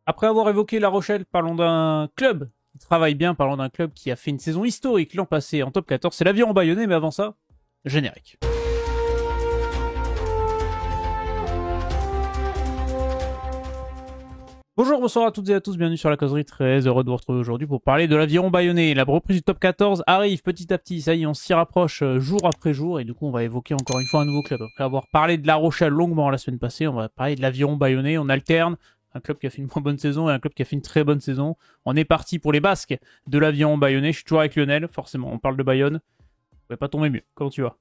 Après avoir évoqué La Rochelle, parlons d'un club qui travaille bien, parlons d'un club qui a fait une saison historique l'an passé en top 14. C'est l'Aviron Bayonnais, mais avant ça, générique. Bonjour, bonsoir à toutes et à tous, bienvenue sur la causerie, très heureux de vous retrouver aujourd'hui pour parler de l'Aviron Bayonnais. La reprise du top 14 arrive petit à petit, ça y est, on s'y rapproche jour après jour, et du coup on va évoquer encore une fois un nouveau club. Après avoir parlé de La Rochelle longuement la semaine passée, on va parler de l'Aviron Bayonnais, on alterne un club qui a fait une moins bonne saison et un club qui a fait une très bonne saison. On est parti pour les Basques de l'Aviron Bayonnais, je suis toujours avec Lionel, forcément, on parle de Bayonne, on va pas tomber mieux, comment tu vas?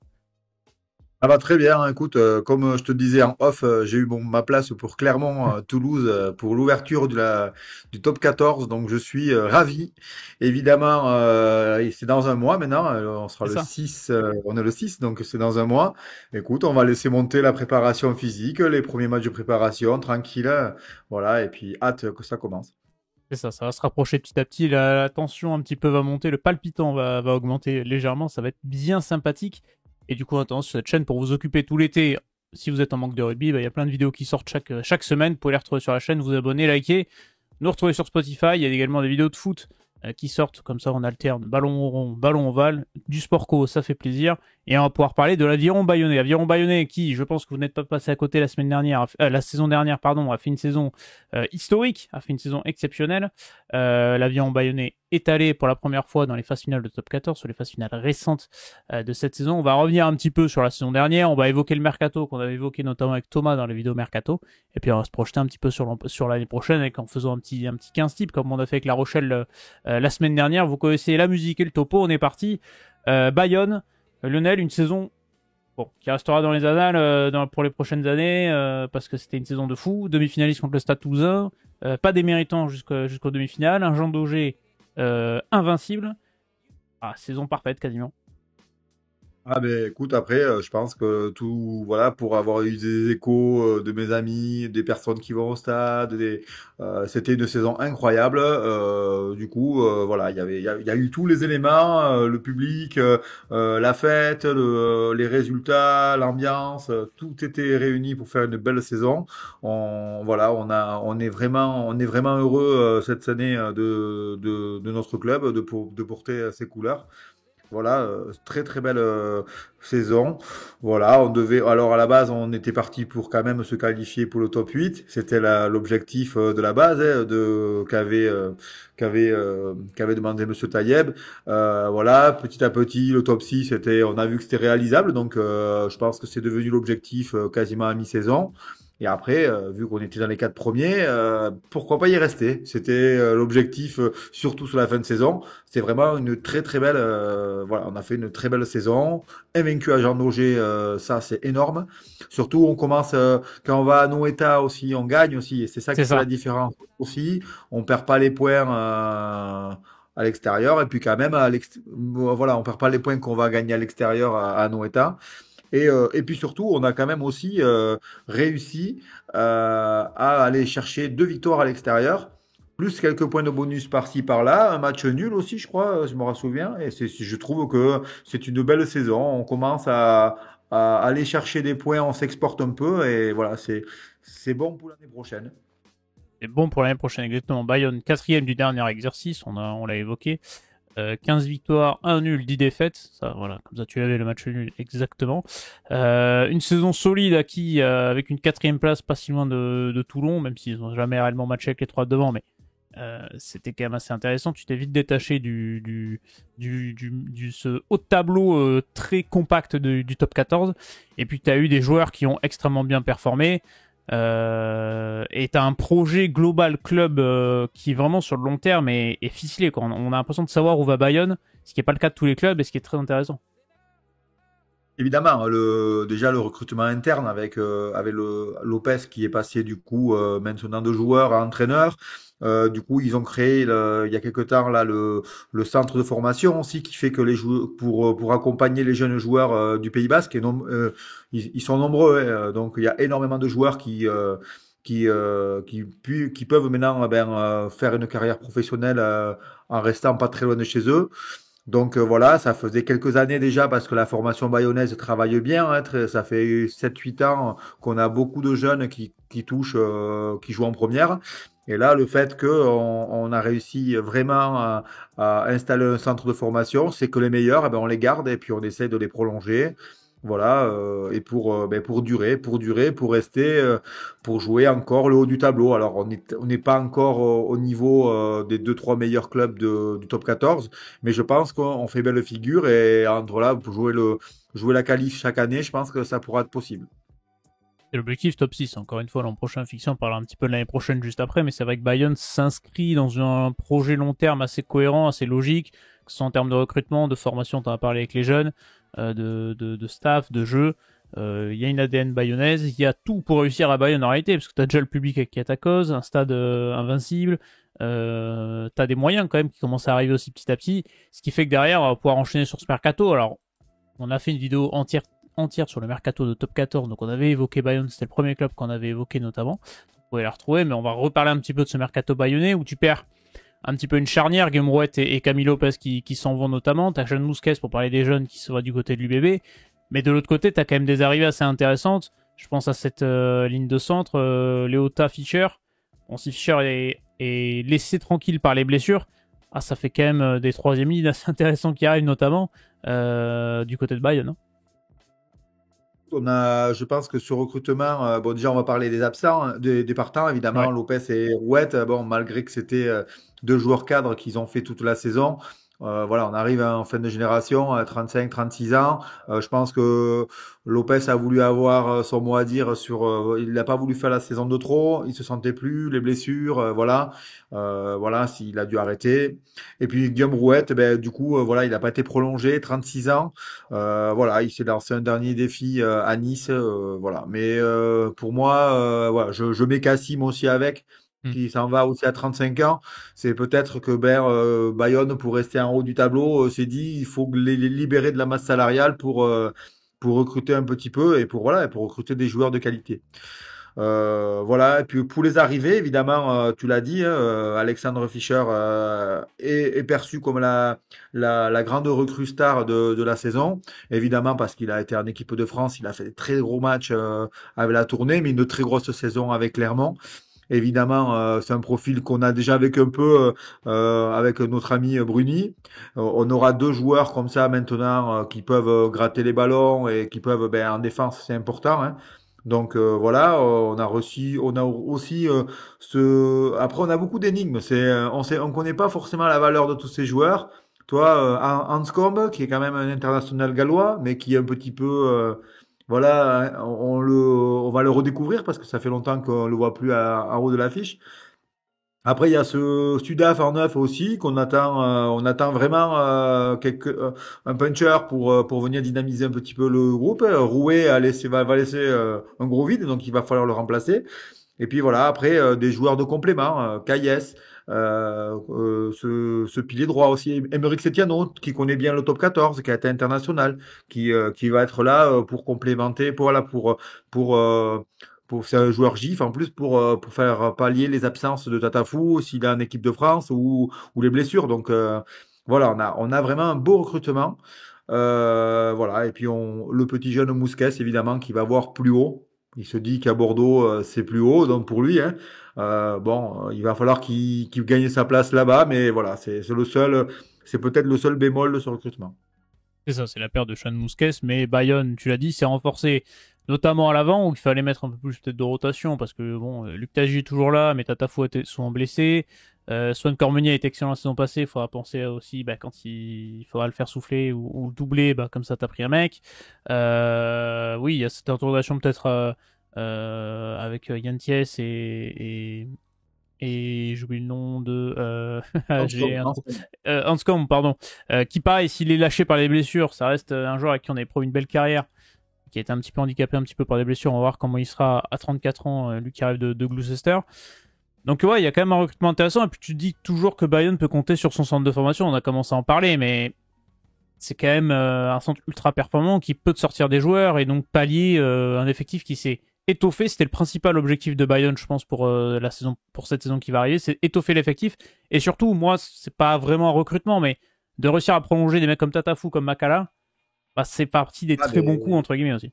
Ah bah très bien, écoute, comme je te disais en off, j'ai eu ma place pour Clermont-Toulouse pour l'ouverture du top 14, donc je suis ravi. Évidemment, et c'est dans un mois maintenant, on sera C'est le ça. 6, on est le 6, donc c'est dans un mois. Écoute, on va laisser monter la préparation physique, les premiers matchs de préparation, tranquille, voilà, et puis hâte que ça commence. C'est ça, ça va se rapprocher petit à petit, la tension un petit peu va monter, le palpitant va augmenter légèrement, ça va être bien sympathique. Et du coup, on a tendance sur cette chaîne pour vous occuper tout l'été. Si vous êtes en manque de rugby, il y a plein de vidéos qui sortent chaque semaine. Vous pouvez les retrouver sur la chaîne, vous abonner, liker, nous retrouver sur Spotify. Il y a également des vidéos de foot qui sortent, comme ça on alterne ballon rond, ballon ovale, du sport co, ça fait plaisir. Et on va pouvoir parler de l'Aviron Bayonnais. Aviron Bayonnais qui, je pense que vous n'êtes pas passé à côté la semaine dernière, la saison dernière, pardon, a fait une saison historique, a fait une saison exceptionnelle. L'Aviron Bayonnais est allé pour la première fois dans les phases finales de top 14, sur les phases finales récentes de cette saison. On va revenir un petit peu sur la saison dernière, on va évoquer le mercato qu'on avait évoqué notamment avec Thomas dans les vidéos mercato, et puis on va se projeter un petit peu sur l'année prochaine en faisant un petit 15 types comme on a fait avec La Rochelle la semaine dernière. Vous connaissez la musique et le topo, on est parti. Bayonne, Lionel, une saison qui restera dans les annales pour les prochaines années, parce que c'était une saison de fou. Demi-finaliste contre le Stade Toulousain, pas déméritant jusqu'aux demi-finales. Un Jean Daugé invincible. Ah, saison parfaite quasiment. Ah ben écoute, après, je pense que tout, voilà, pour avoir eu des échos de mes amis, des personnes qui vont au stade, c'était une saison incroyable. Du coup, voilà, il y a eu tous les éléments, le public, la fête, les résultats, l'ambiance, tout était réuni pour faire une belle saison. Voilà, on est vraiment heureux cette année de notre club de porter ces couleurs. Voilà, très très belle saison. Voilà, alors à la base, on était parti pour quand même se qualifier pour le top 8. C'était l'objectif de la base, hein, qu'avait demandé Monsieur Tayeb. Voilà, petit à petit, le top 6, on a vu que c'était réalisable. Donc, je pense que c'est devenu l'objectif quasiment à mi-saison. Et après, vu qu'on était dans les quatre premiers, pourquoi pas y rester? C'était l'objectif, surtout sur la fin de saison. C'est vraiment une très très belle. Voilà, on a fait une très belle saison. Invaincu à Jean Daugé, ça c'est énorme. Surtout, on commence quand on va à Noeta aussi, on gagne aussi, et c'est ça C'est qui fait la ça. différence aussi. On perd pas les points à l'extérieur, et puis quand même voilà, on perd pas les points qu'on va gagner à l'extérieur à Noeta. Et puis surtout, on a quand même aussi réussi à aller chercher 2 victoires à l'extérieur, plus quelques points de bonus par-ci, par-là, un match nul aussi, je crois, je me souviens. Et je trouve que c'est une belle saison. On commence à aller chercher des points, on s'exporte un peu, et voilà, c'est bon pour l'année prochaine. C'est bon pour l'année prochaine, exactement. Bayonne, quatrième du dernier exercice, on l'a évoqué. 15 victoires, 1 nul, 10 défaites. Ça, voilà, comme ça tu avais le match nul exactement. Une saison solide acquis avec une quatrième place pas si loin de Toulon, même s'ils n'ont jamais réellement matché avec les trois de devant, mais c'était quand même assez intéressant. Tu t'es vite détaché ce haut de tableau très compact du top 14. Et puis tu as eu des joueurs qui ont extrêmement bien performé. Et t'as un projet global club qui est vraiment sur le long terme est ficelé, quoi. On a l'impression de savoir où va Bayonne, ce qui n'est pas le cas de tous les clubs et ce qui est très intéressant. Évidemment, déjà le recrutement interne avec Lopez qui est passé du coup maintenant de joueur à entraîneur. Du coup, ils ont créé il y a quelque temps là le centre de formation aussi qui fait que les joueurs pour accompagner les jeunes joueurs du Pays Basque ils sont nombreux, hein. Donc il y a énormément de joueurs qui peuvent maintenant faire une carrière professionnelle en restant pas très loin de chez eux. Donc voilà, ça faisait quelques années déjà parce que la formation bayonnaise travaille bien, hein, ça fait 7-8 ans qu'on a beaucoup de jeunes qui touchent, qui jouent en première. Et là, le fait qu'on a réussi vraiment à installer un centre de formation, c'est que les meilleurs, eh ben, on les garde et puis on essaie de les prolonger. Voilà, et pour durer, pour rester, pour jouer encore le haut du tableau. Alors, on n'est pas encore au niveau des deux trois meilleurs clubs du top 14, mais je pense qu'on fait belle figure et entre là, pour jouer la qualif chaque année, je pense que ça pourra être possible. C'est l'objectif top 6. Encore une fois, l'an prochain, fiction, on parlera un petit peu de l'année prochaine juste après, mais c'est vrai que Bayonne s'inscrit dans un projet long terme assez cohérent, assez logique, que ce soit en termes de recrutement, de formation, tu en as parlé avec les jeunes, de staff, de jeu. Il y a une ADN bayonnaise, il y a tout pour réussir à Bayonne en réalité, parce que tu as déjà le public qui est à ta cause, un stade invincible, tu as des moyens quand même qui commencent à arriver aussi petit à petit, ce qui fait que derrière, on va pouvoir enchaîner sur ce mercato. Alors, on a fait une vidéo entière sur le mercato de top 14, donc on avait évoqué Bayonne, c'était le premier club qu'on avait évoqué notamment, vous pouvez la retrouver, mais on va reparler un petit peu de ce mercato bayonnais où tu perds un petit peu une charnière, Guillaume Rouette et Camille Lopez qui s'en vont notamment, t'as Jeanne Mousquet pour parler des jeunes qui se voient du côté de l'UBB, mais de l'autre côté t'as quand même des arrivées assez intéressantes, je pense à cette ligne de centre, Léota Fischer, bon si Fischer est laissé tranquille par les blessures, ça fait quand même des troisième lignes assez intéressants qui arrivent notamment du côté de Bayonne. Je pense que ce recrutement, bon, déjà, on va parler des absents, hein, des partants, évidemment, Ouais. Lopez et Rouette. Bon, malgré que c'était deux joueurs cadres qu'ils ont fait toute la saison, voilà, on arrive en fin de génération, à 35, 36 ans. Je pense que Lopez a voulu avoir son mot à dire sur. Il n'a pas voulu faire la saison de trop. Il se sentait plus, les blessures, voilà, voilà, s'il a dû arrêter. Et puis Guillaume Rouette, ben, du coup, voilà, il n'a pas été prolongé, 36 ans. Voilà, il s'est lancé un dernier défi à Nice, voilà. Mais pour moi, voilà, je mets Cassim aussi avec, Hmm. qui s'en va aussi à 35 ans. C'est peut-être que Bayonne, pour rester en haut du tableau, s'est dit il faut les libérer de la masse salariale pour recruter un petit peu et pour voilà, et pour recruter des joueurs de qualité. Voilà, et puis pour les arrivées, évidemment, tu l'as dit, hein, Alexandre Fischer est perçu comme la grande recrue star de la saison, évidemment parce qu'il a été en équipe de France, il a fait des très gros matchs avec la tournée, mais une très grosse saison avec Clermont. Évidemment, c'est un profil qu'on a déjà avec un peu avec notre ami Bruni. On aura deux joueurs comme ça maintenant qui peuvent gratter les ballons et qui peuvent, ben, en défense, c'est important, hein. Donc voilà, on a aussi Après, on a beaucoup d'énigmes. On connaît pas forcément la valeur de tous ces joueurs. Toi, Hanscombe, qui est quand même un international gallois, mais qui est un petit peu, voilà, hein, on va le redécouvrir parce que ça fait longtemps qu'on le voit plus en haut de l'affiche. Après, il y a ce Sudaf en neuf aussi on attend vraiment un puncher pour venir dynamiser un petit peu le groupe. Rouet va laisser un gros vide, donc il va falloir le remplacer. Et puis voilà, après des joueurs de complément, Caillès, ce pilier droit aussi, Émeric Setiano, qui connaît bien le top 14, qui a été international, qui va être là pour complémenter, pour euh, c'est un joueur GIF en plus pour faire pallier les absences de Tatafou s'il est en équipe de France ou les blessures. Donc voilà, on a vraiment un beau recrutement. Voilà, et puis le petit jeune Mousquet, évidemment, qui va voir plus haut. Il se dit qu'à Bordeaux, c'est plus haut, donc pour lui, hein. Bon, il va falloir qu'il gagne sa place là-bas, mais voilà, c'est peut-être le seul bémol de ce recrutement. C'est ça, c'est la paire de Sean Mousquet, mais Bayonne, tu l'as dit, c'est renforcé, notamment à l'avant, où il fallait mettre un peu plus peut-être de rotation, parce que bon, Luc Tagi est toujours là, mais Tatafou était souvent blessé. Swan Cormenier est excellent la saison passée, il faudra penser aussi quand il faudra le faire souffler ou le doubler, comme ça t'as pris un mec. Oui, il y a cette interrogation peut-être avec Yann Thiès et j'oublie le nom de j'ai un trou. Hanscom, pardon, qui pareil, s'il est lâché par les blessures, ça reste un joueur avec qui on avait promis une belle carrière, qui a été un petit peu handicapé un petit peu par les blessures. On va voir comment il sera à 34 ans, lui qui arrive de Gloucester. Donc ouais, il y a quand même un recrutement intéressant, et puis tu dis toujours que Bayonne peut compter sur son centre de formation, on a commencé à en parler, mais c'est quand même un centre ultra performant qui peut te sortir des joueurs et donc pallier un effectif qui s'est étoffé. C'était le principal objectif de Bayern, je pense, pour cette saison qui va arriver, c'est étoffer l'effectif. Et surtout, moi, c'est pas vraiment un recrutement, mais de réussir à prolonger des mecs comme Tatafou, comme Makala, c'est parti des Ah, très bons coups, entre guillemets aussi.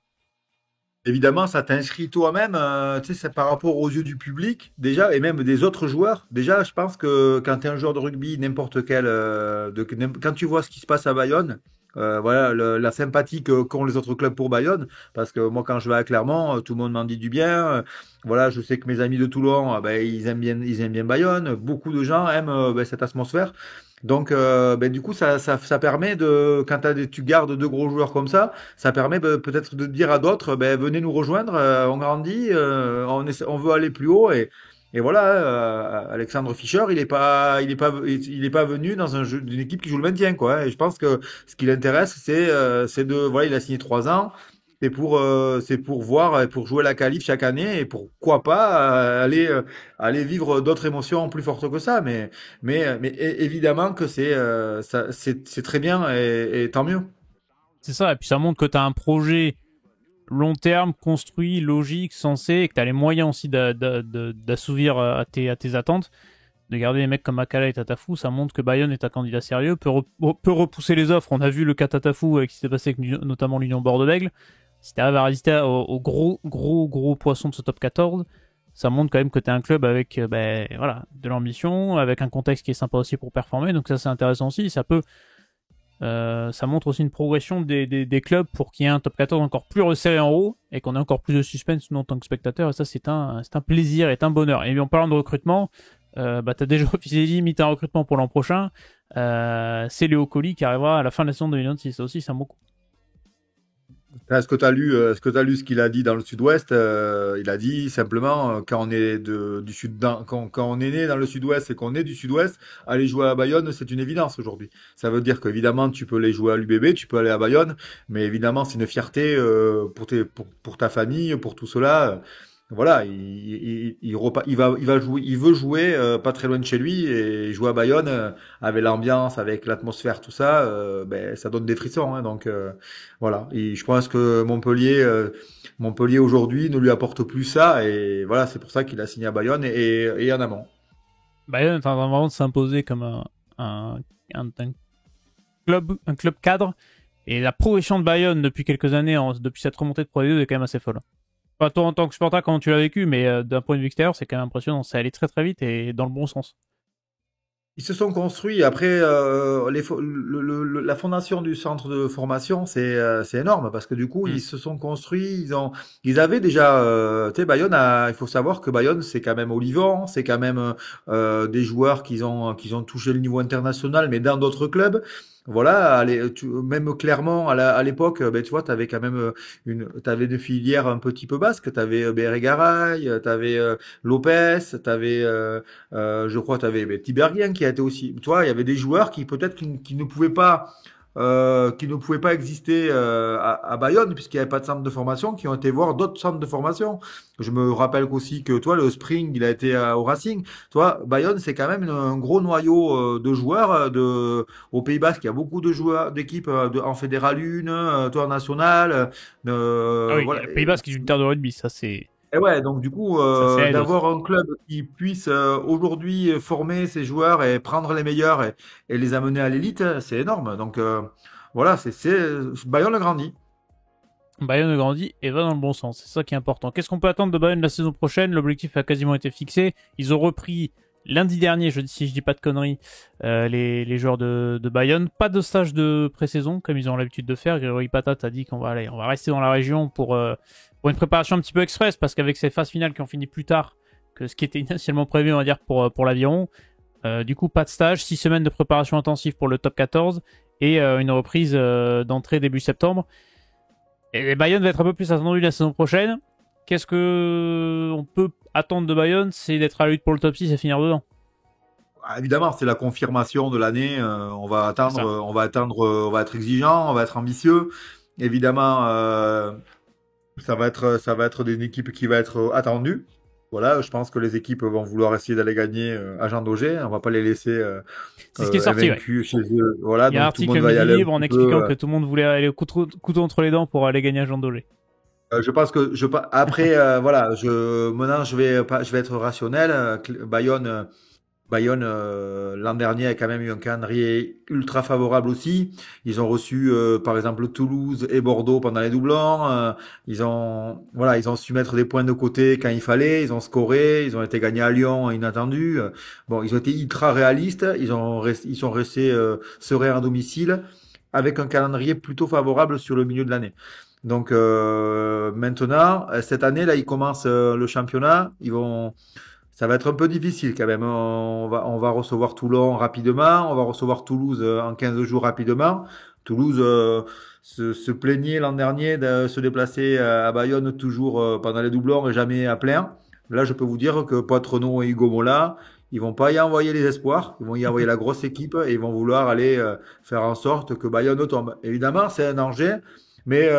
évidemment, ça t'inscrit toi-même, tu sais, c'est par rapport aux yeux du public, déjà, et même des autres joueurs. Déjà, je pense que quand tu es un joueur de rugby, n'importe quel, quand tu vois ce qui se passe à Bayonne, voilà, la sympathie qu'ont les autres clubs pour Bayonne, parce que moi, quand je vais à Clermont, tout le monde m'en dit du bien. Voilà, je sais que mes amis de Toulon, ben, ils aiment bien Bayonne. Beaucoup de gens aiment ben, cette atmosphère. Donc, ben, du coup, ça permet de, quand tu gardes deux gros joueurs comme ça permet peut-être de dire à d'autres, ben, venez nous rejoindre, on grandit, on veut aller plus haut et voilà, Alexandre Fischer, il est pas venu dans un jeu d'une équipe qui joue le maintien, quoi. Et je pense que ce qui l'intéresse, c'est de, voilà, il a signé 3 ans. C'est pour voir, pour jouer la qualif chaque année et pourquoi pas aller vivre d'autres émotions plus fortes que ça. Mais évidemment que c'est très bien et tant mieux. C'est ça, et puis ça montre que tu as un projet long terme, construit, logique, sensé, et que tu as les moyens aussi d'assouvir à tes attentes. De garder des mecs comme Makala et Tatafou, ça montre que Bayonne est un candidat sérieux, peut repousser les offres. On a vu le cas Tatafou qui s'est passé avec notamment l'Union Bordeaux-Bègles. Si tu arrives à résister au gros poisson de ce top 14, ça montre quand même que tu es un club avec voilà, de l'ambition, avec un contexte qui est sympa aussi pour performer. Donc ça, c'est intéressant aussi. Ça montre aussi une progression des clubs pour qu'il y ait un top 14 encore plus resserré en haut et qu'on ait encore plus de suspense nous en tant que spectateur. Et ça, c'est un plaisir et un bonheur. Et en parlant de recrutement, t'as déjà officiellement mis un recrutement pour l'an prochain. C'est Léo Colli qui arrivera à la fin de la saison 2026. Ça aussi, c'est un beaucoup. Est-ce que tu as lu, ce qu'il a dit dans le Sud-Ouest? Il a dit simplement quand on est du sud, quand on est né dans le Sud-Ouest et qu'on est du Sud-Ouest, aller jouer à Bayonne, c'est une évidence aujourd'hui. Ça veut dire qu'évidemment tu peux aller jouer à l'UBB, tu peux aller à Bayonne, mais évidemment c'est une fierté pour ta famille, pour tout cela. Voilà, il va jouer, il veut jouer pas très loin de chez lui et jouer à Bayonne avec l'ambiance, avec l'atmosphère, tout ça, ben, ça donne des frissons. Hein, donc voilà, et je pense que Montpellier aujourd'hui ne lui apporte plus ça et voilà, c'est pour ça qu'il a signé à Bayonne et en amont. Bayonne est en train vraiment de s'imposer comme un, un club cadre. Et la progression de Bayonne depuis quelques années, depuis cette remontée de Pro D2, est quand même assez folle. Pas toi en tant que supporter, comment tu l'as vécu, mais d'un point de vue extérieur, c'est quand même impressionnant. Ça allait très très vite et dans le bon sens. Ils se sont construits. Après, la fondation du centre de formation, c'est énorme parce que du coup, Mm. ils se sont construits. Ils avaient déjà, tu sais, Bayonne. Il faut savoir que Bayonne, c'est quand même Olivon, c'est quand même des joueurs qui ont touché le niveau international, mais dans d'autres clubs. Voilà, même clairement à l'époque, ben, tu vois, tu avais quand même t'avais des filières un petit peu basques. Tu avais Bérégaray, tu avais Lopez, tu avais je crois que tu avais Tiberghien qui a été aussi. Tu vois, il y avait des joueurs qui peut-être qui ne pouvaient pas exister à Bayonne puisqu'il n'y avait pas de centre de formation, qui ont été voir d'autres centres de formation. Je me rappelle aussi que toi, le Spring, il a été au Racing. Toi, Bayonne, c'est quand même un gros noyau de joueurs au Pays Basque. Il y a beaucoup de joueurs d'équipes en Fédéral 1, toi en National. Ah oui, Voilà. le Pays Basque est une terre de rugby, Et ouais, donc du coup, ça aide aussi. d'avoir un club qui puisse aujourd'hui former ses joueurs et prendre les meilleurs et les amener à l'élite, c'est énorme. Donc voilà, Bayonne grandit. Bayonne grandit et va dans le bon sens. C'est ça qui est important. Qu'est-ce qu'on peut attendre de Bayonne la saison prochaine? L'objectif a quasiment été fixé. Ils ont repris lundi dernier, si je dis pas de conneries, les joueurs de Bayonne. Pas de stage de pré-saison comme ils ont l'habitude de faire. Grégory Patat a dit qu'on va aller, on va rester dans la région pour une préparation un petit peu express parce qu'avec ces phases finales qui ont fini plus tard que ce qui était initialement prévu, on va dire pour l'aviron. Du coup, pas de stage, 6 semaines de préparation intensive pour le top 14 et une reprise d'entrée début septembre. Et Bayonne va être un peu plus attendu la saison prochaine. Qu'est-ce que on peut attendre de Bayonne? C'est d'être à la lutte pour le top 6 et finir dedans. Ah, évidemment, c'est la confirmation de l'année. C'est ça. On va être exigeant, on va être ambitieux. Évidemment, ça va être une équipe qui va être attendue. Voilà, je pense que les équipes vont vouloir essayer d'aller gagner à Jean Daugé. On va pas les laisser C'est ce qui est sorti, ouais. invaincus chez eux. Voilà, Il y a un donc tout le article monde va y Midi aller un Libre en petit expliquant peu. que tout le monde voulait aller au couteau entre les dents pour aller gagner à Jean Dolé. Je pense que après voilà, maintenant je vais pas, je vais être rationnel. Bayonne. Bayonne, l'an dernier, a quand même eu un calendrier ultra favorable aussi. Ils ont reçu, par exemple, Toulouse et Bordeaux pendant les doublons. Voilà, ils ont su mettre des points de côté quand il fallait. Ils ont scoré. Ils ont été gagnés à Lyon, inattendu. Bon, ils ont été ultra réalistes. Ils sont restés sereins à domicile, avec un calendrier plutôt favorable sur le milieu de l'année. Donc maintenant, cette année, là, ils commencent le championnat. Ça va être un peu difficile quand même. On va recevoir Toulon rapidement. On va recevoir Toulouse en 15 jours rapidement. Toulouse se plaignait l'an dernier de se déplacer à Bayonne toujours pendant les doublons et jamais à plein. Là, je peux vous dire que Poitrenaud et Hugo Mola, ils vont pas y envoyer les espoirs. Ils vont y envoyer la grosse équipe et ils vont vouloir aller faire en sorte que Bayonne tombe. Évidemment, c'est un danger, mais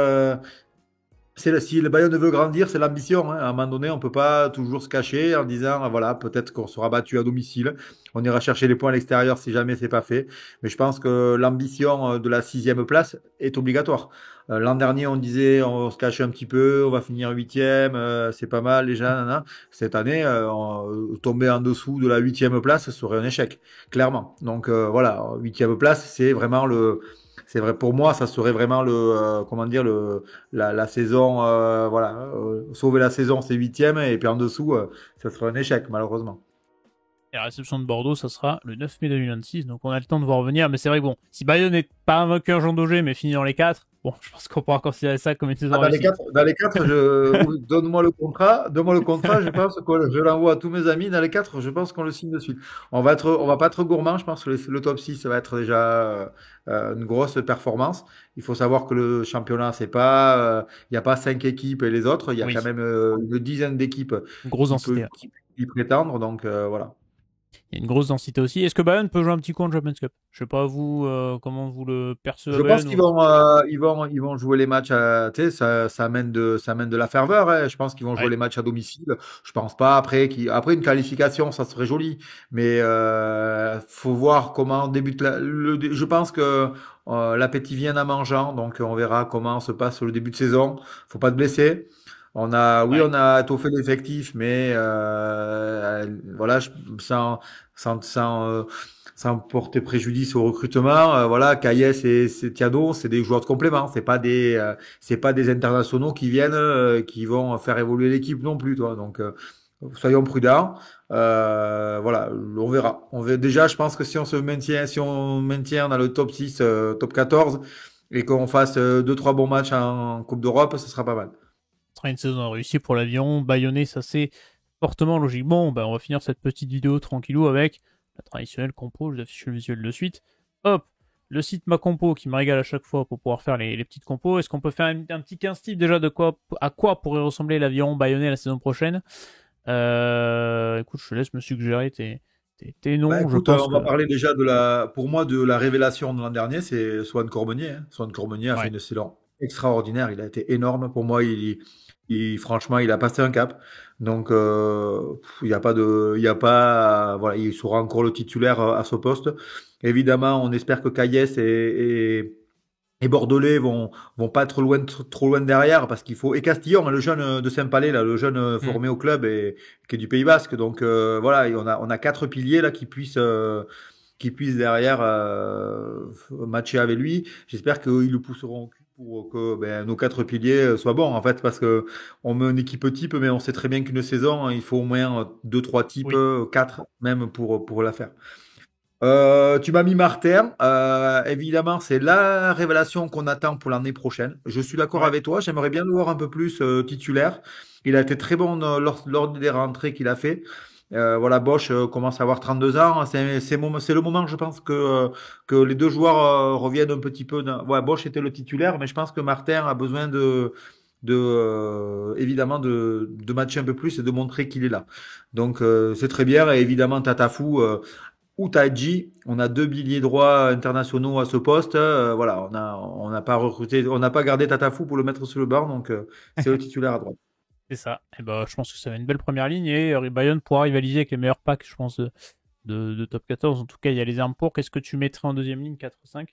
si le Bayern veut grandir, c'est l'ambition, hein. À un moment donné, on peut pas toujours se cacher en disant, ah, voilà, peut-être qu'on sera battu à domicile. On ira chercher les points à l'extérieur si jamais c'est pas fait. Mais je pense que l'ambition de la 6e place est obligatoire. L'an dernier, on disait, on se cachait un petit peu, on va finir 8e, c'est pas mal déjà. Nanana. Cette année, tomber en dessous de la 8e place, ce serait un échec, clairement. Donc voilà, 8e place, c'est vrai pour moi, ça serait vraiment comment dire, la saison, voilà, sauver la saison, c'est 8e, et puis en dessous, ça serait un échec, malheureusement. Et la réception de Bordeaux, ça sera le 9 mai 2026, donc on a le temps de voir revenir. Mais c'est vrai que bon, si Bayonne n'est pas un vainqueur Jean Daugé, mais finit dans les 4, bon, je pense qu'on pourra considérer ça comme une Ah, saison réussie. dans les quatre, donne-moi le contrat, je pense que je l'envoie à tous mes amis. Dans les quatre, je pense qu'on le signe de suite. On va pas être gourmand, je pense que le top 6 va être déjà une grosse performance. Il faut savoir que le championnat, c'est pas, il n'y a pas 5 équipes et les autres, il y a Oui, quand même une dizaine d'équipes une grosse densité, là. qui peuvent y prétendre, donc voilà. Il y a une grosse densité aussi. Est-ce que Bayonne peut jouer un petit coup en Champions Cup? Je sais pas vous, comment vous le percevez à Je pense Bayonne qu'ils ou... ils vont jouer les matchs tu sais, ça amène de la ferveur, hein. Je pense qu'ils vont jouer Ouais. les matchs à domicile. Je pense pas après une qualification, ça serait joli. Mais, faut voir comment débute je pense que, l'appétit vient en mangeant. Donc, on verra comment se passe le début de saison. Faut pas te blesser. Oui, Ouais. on a étoffé l'effectif, mais, voilà, sans porter préjudice au recrutement. Voilà, Caillès et Thiago, c'est des joueurs de complément. C'est pas des internationaux qui viennent, qui vont faire évoluer l'équipe non plus, toi. Donc, soyons prudents. Voilà, on verra. Déjà, je pense que si on maintient dans le top 6, top 14, et qu'on fasse deux, trois bons matchs en Coupe d'Europe, ce sera pas mal. Ce sera une saison réussie pour l'avion. Bayonnais, ça c'est fortement logique. Bon, ben, on va finir cette petite vidéo tranquillou avec la traditionnelle compo. Je vous affiche le visuel de suite. Hop, le site Ma Compo qui me régale à chaque fois pour pouvoir faire les petites compos. Est-ce qu'on peut faire un petit 15 types déjà de à quoi pourrait ressembler l'avion bayonnais la saison prochaine? Écoute, je te laisse me suggérer tes Bah noms. Je écoute, pense on va que. parler déjà pour moi, de la révélation de l'an dernier, c'est Swan Corbenier, hein. Swan Corbenier a fait Ouais. une saison extraordinaire. Il a été énorme. Pour moi, franchement, il a passé un cap. Donc, il y a pas, voilà, il sera encore le titulaire à ce poste. Évidemment, on espère que Caillès et Bordelais vont pas être trop loin derrière, parce qu'il faut, et Castillon, hein, le jeune de Saint-Palais, là, le jeune Hmm. formé au club et qui est du Pays Basque. Donc, voilà, et on a quatre piliers là qui puissent derrière matcher avec lui. J'espère qu'ils le pousseront au cul pour que, ben, nos quatre piliers soient bons, en fait, parce que on met une équipe type, mais on sait très bien qu'une saison, il faut au moins deux, trois types, Oui, quatre même pour la faire. Tu m'as mis Martin. Évidemment, c'est la révélation qu'on attend pour l'année prochaine. Je suis d'accord ouais. avec toi. J'aimerais bien le voir un peu plus titulaire. Il a été très bon lors des rentrées qu'il a fait. Voilà, Bosch commence à avoir 32 ans. C'est le moment, je pense, que les deux joueurs reviennent un petit peu. Ouais, Bosch était le titulaire, mais je pense que Martin a besoin évidemment de matcher un peu plus et de montrer qu'il est là. Donc, c'est très bien. Et évidemment, Tatafou. Ou Taiji, on a deux billets droits internationaux à ce poste. Voilà, on n'a pas recruté, on n'a pas gardé Tatafou pour le mettre sur le banc, donc c'est le titulaire à droite. C'est ça. Et ben, je pense que ça va être une belle première ligne et Bayonne pourra rivaliser avec les meilleurs packs, je pense, de top 14. En tout cas, il y a les armes pour. Qu'est-ce que tu mettrais en deuxième ligne, 4-5?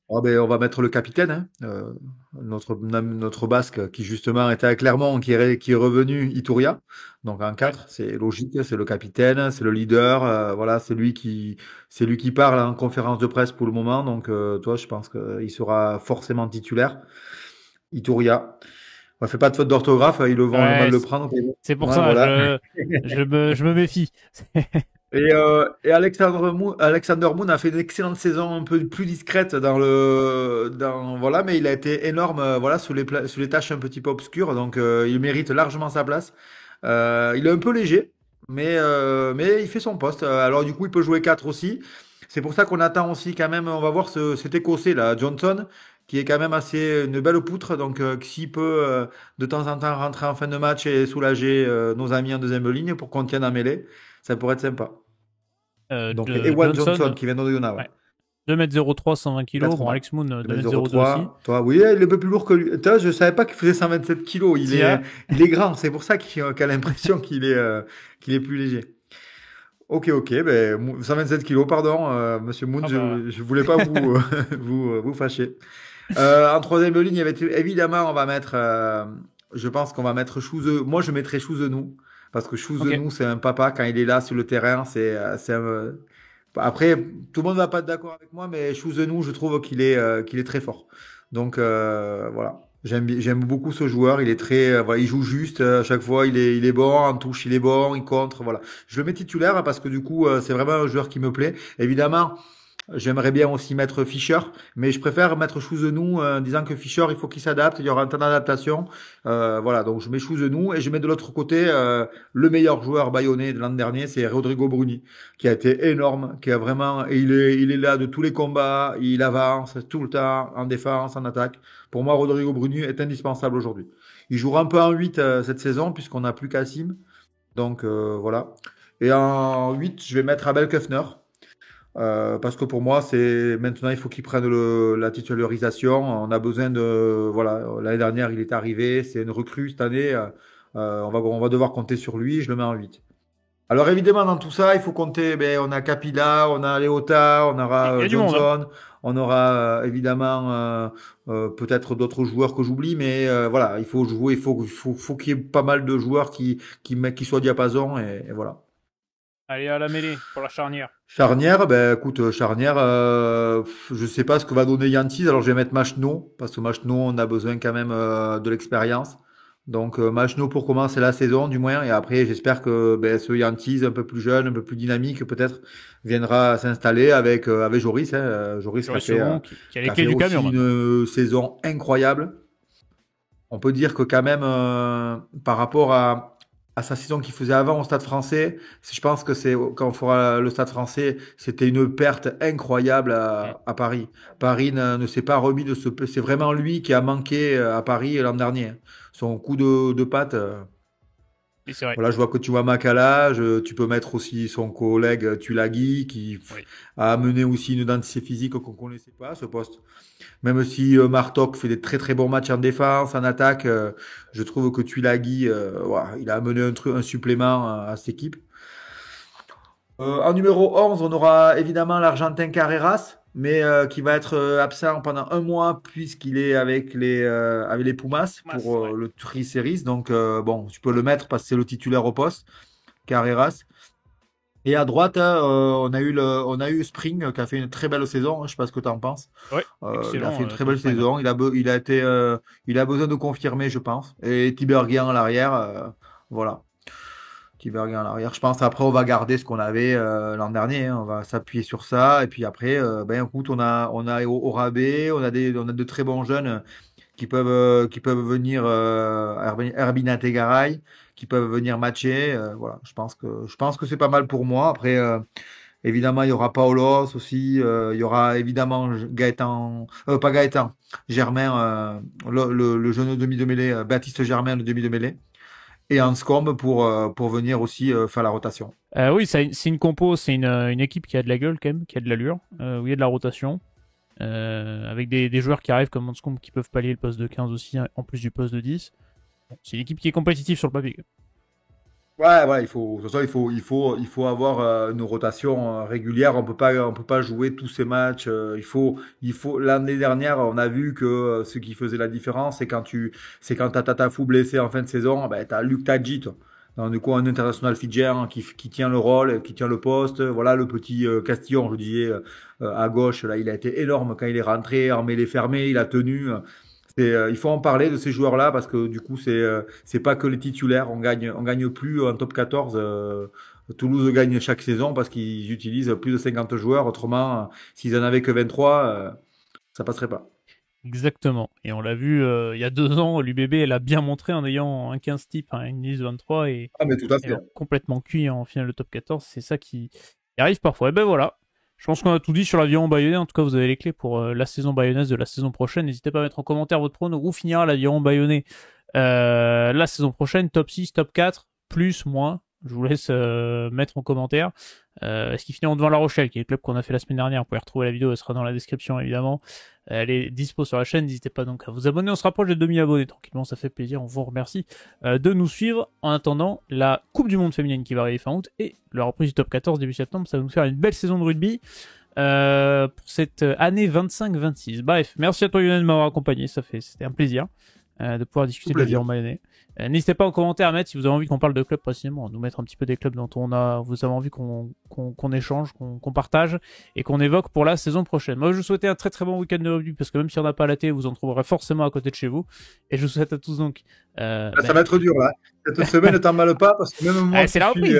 Oh, ben, on va mettre le capitaine, hein, notre Basque qui justement était à Clermont, qui est revenu, Iturria. Donc en Ouais. 4, c'est logique, c'est le capitaine, c'est le leader, voilà, c'est lui qui parle en conférence de presse pour le moment. Donc toi, je pense qu'il sera forcément titulaire. Iturria. On fait pas de faute d'orthographe, ils vont le mal Ouais, le prendre. Mais bon. c'est pour Ouais, ça, voilà. je me méfie. Et Alexander Moon a fait une excellente saison un peu plus discrète voilà, mais il a été énorme, voilà, sous les tâches un petit peu obscures, donc il mérite largement sa place. Il est un peu léger, mais il fait son poste. Alors du coup, il peut jouer 4 aussi. C'est pour ça qu'on attend aussi quand même, on va voir cet Écossais là, Johnson, qui est quand même assez une belle poutre, donc s'il peut de temps en temps rentrer en fin de match et soulager nos amis en deuxième ligne pour qu'on tienne en mêlée, ça pourrait être sympa. Donc, Ewan Johnson Johnson, qui vient d'Oyonnax, ouais. ouais. 2,03 m, 120 kilos. 4 Bon, balles. Alex Moon, 2,02 m aussi. 2,03 m. Toi, oui, il est un peu plus lourd que lui. Toi, je savais pas qu'il faisait 127 kilos. Il est, Tia, il est grand. C'est pour ça qu'il a l'impression qu'il est plus léger. Ok, ok. Ben, 127 kilos, pardon, Monsieur Moon. ah bah, Je voulais pas vous fâcher. En troisième ligne, évidemment, on va mettre. Je pense qu'on va mettre Chouze. Moi, je mettrais Chouzenou. Parce que ok. Chouzenou, c'est un papa. Quand il est là sur le terrain, après, tout le monde va pas être d'accord avec moi, mais Chouzenou, je trouve qu'il est très fort. Donc voilà, j'aime beaucoup ce joueur. Il est voilà, il joue juste à chaque fois. Il est bon en touche, il est bon, il contre. Voilà, je le mets titulaire parce que du coup, c'est vraiment un joueur qui me plaît. Évidemment, j'aimerais bien aussi mettre Fischer, mais je préfère mettre Chouzenou en disant que Fischer, il faut qu'il s'adapte, il y aura un temps d'adaptation. Voilà, donc je mets Chouzenou et je mets de l'autre côté le meilleur joueur bayonnais de l'an dernier, c'est Rodrigo Bruni, qui a été énorme, qui a vraiment, et il est là de tous les combats, il avance tout le temps en défense, en attaque. Pour moi, Rodrigo Bruni est indispensable aujourd'hui. Il jouera un peu en 8 cette saison puisqu'on n'a plus Kassim, donc voilà. Et en 8, je vais mettre Abel Kefner. Parce que pour moi, c'est maintenant il faut qu'il prenne la titularisation. On a besoin de voilà. L'année dernière, il est arrivé, c'est une recrue cette année. On va devoir compter sur lui. Je le mets en 8. Alors évidemment, dans tout ça, il faut compter. Ben, on a Capilla, on a Leota, on Il aura y a du monde, hein. Johnson, on aura évidemment peut-être d'autres joueurs que j'oublie, mais voilà, il faut jouer, il faut qu'il y ait pas mal de joueurs qui soient diapason et voilà. Allez à la mêlée pour la charnière. Charnière, ben écoute, charnière, je sais pas ce que va donner Yantis, alors je vais mettre Machno, parce que Machno, on a besoin quand même de l'expérience. Donc Machno pour commencer la saison, du moins, et après j'espère que ben, ce Yantis, un peu plus jeune, un peu plus dynamique, peut-être, viendra s'installer avec Joris, hein, Joris qui a Joris fait, Second, qui a les qui a clés fait du camion aussi maintenant. une saison incroyable. On peut dire que quand même, par rapport à sa saison qu'il faisait avant au Stade français, je pense que c'est quand on fera le Stade français, c'était une perte incroyable Mm. à Paris. Paris ne s'est pas remis de ce. C'est vraiment lui qui a manqué à Paris l'an dernier. Son coup de patte. Et c'est vrai. Voilà, je vois que tu vois Makala, tu peux mettre aussi son collègue Tulagi qui Oui. a amené aussi une densité physique qu'on connaissait pas à ce poste. Même si Martok fait des très très bons matchs en défense, en attaque, je trouve que Tulagi, voilà, il a amené un supplément à cette équipe. En numéro 11, on aura évidemment l'Argentin Carreras, mais qui va être absent pendant un mois puisqu'il est avec les Pumas Mas, pour ouais. le Tri Series. Donc bon, tu peux le mettre parce que c'est le titulaire au poste, Carreras. Et à droite, hein, on a eu Spring qui a fait une très belle saison. Je sais pas ce que tu en penses. Ouais, Il a excellent, fait une très Tom belle Spring, ouais. saison. Il a besoin de confirmer, je pense. Et Tiberghien à l'arrière, voilà. Tiberghien à l'arrière. Je pense après on va garder ce qu'on avait l'an dernier, hein. On va s'appuyer sur ça. Et puis après, ben écoute, on a au rabais, on a de très bons jeunes qui peuvent venir Herbin Tegaray, qui peuvent venir matcher. Voilà, je pense que c'est pas mal pour moi. Après, évidemment, il y aura Paulos aussi. Il y aura évidemment Gaëtan, pas Gaëtan, Germain, le jeune demi de mêlée, Baptiste Germain, le demi de mêlée, et Anscombe pour venir aussi faire la rotation. Oui, c'est une compo, c'est une équipe qui a de la gueule quand même, qui a de l'allure, où il y a de la rotation, avec des joueurs qui arrivent comme Anscombe qui peuvent pallier le poste de 15 aussi, hein, en plus du poste de 10. Bon, c'est une équipe qui est compétitive sur le papier. Ouais, de toute façon, il faut avoir une rotation régulière. On peut pas jouer tous ces matchs. L'année dernière, on a vu que ce qui faisait la différence, c'est quand t'as Tatafou blessé en fin de saison, ben, t'as Luc Tadjit. Donc, du coup, un international fidjien qui tient le rôle, qui tient le poste. Voilà, le petit Castillon, je disais, à gauche, là, il a été énorme quand il est rentré, en mêlée fermée, il a tenu. Il faut en parler de ces joueurs-là parce que du coup, c'est pas que les titulaires. On gagne plus en top 14. Toulouse gagne chaque saison parce qu'ils utilisent plus de 50 joueurs. Autrement, s'ils en avaient que 23, ça passerait pas. Exactement. Et on l'a vu il y a 2 ans, l'UBB, elle a bien montré en ayant un 15 type, hein, une liste 23 et Ah, mais tout à fait. ayant complètement cuit en finale de top 14. C'est ça qui arrive parfois. Et ben voilà. Je pense qu'on a tout dit sur l'aviron bayonnais. En tout cas, vous avez les clés pour la saison bayonnaise de la saison prochaine. N'hésitez pas à mettre en commentaire votre prono. Où finira l'aviron bayonnais la saison prochaine? Top 6, top 4, plus, moins. Je vous laisse mettre en commentaire. Est-ce qu'ils finiront devant La Rochelle, qui est le club qu'on a fait la semaine dernière? Vous pouvez retrouver la vidéo, elle sera dans la description évidemment. Elle est dispo sur la chaîne, n'hésitez pas donc à vous abonner. On se rapproche des 2000 abonnés tranquillement, ça fait plaisir. On vous remercie de nous suivre. En attendant, la Coupe du Monde féminine qui va arriver fin août et la reprise du top 14 début septembre, ça va nous faire une belle saison de rugby pour cette année 25-26. Bref, merci à toi Lionel de m'avoir accompagné, c'était un plaisir de pouvoir discuter de l'aviron bayonnais. N'hésitez pas en commentaire à mettre si vous avez envie qu'on parle de clubs précisément, nous mettre un petit peu des clubs dont vous avez envie qu'on échange, qu'on partage et qu'on évoque pour la saison prochaine. Moi, je vous souhaite un très très bon week-end de rugby parce que même si on n'a pas à la télé, vous en trouverez forcément à côté de chez vous. Et je vous souhaite à tous donc. Ça va être dur là. Cette semaine, ne t'emballe pas parce que même moi, c'est la reprise.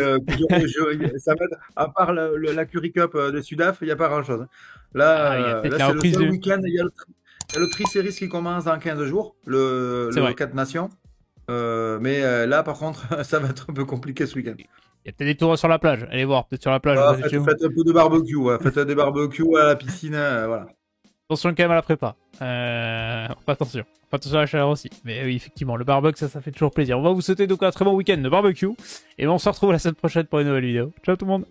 Ça va être, à part la Currie Cup de Sudaf, il n'y a pas grand-chose. Là, c'est le seul week-end. Il y a le Tri-Series qui commence dans 15 jours, le 4 Nations. Mais là, par contre, ça va être un peu compliqué ce week-end. Il y a peut-être des tours sur la plage. Allez voir, peut-être sur la plage. Faites un peu de barbecue. Ouais. Faites des barbecues à la piscine. Voilà. Attention quand même à la prépa. Attention. Attention à la chaleur aussi. Mais oui, effectivement, le barbecue, ça fait toujours plaisir. On va vous souhaiter donc un très bon week-end de barbecue. Et on se retrouve la semaine prochaine pour une nouvelle vidéo. Ciao tout le monde.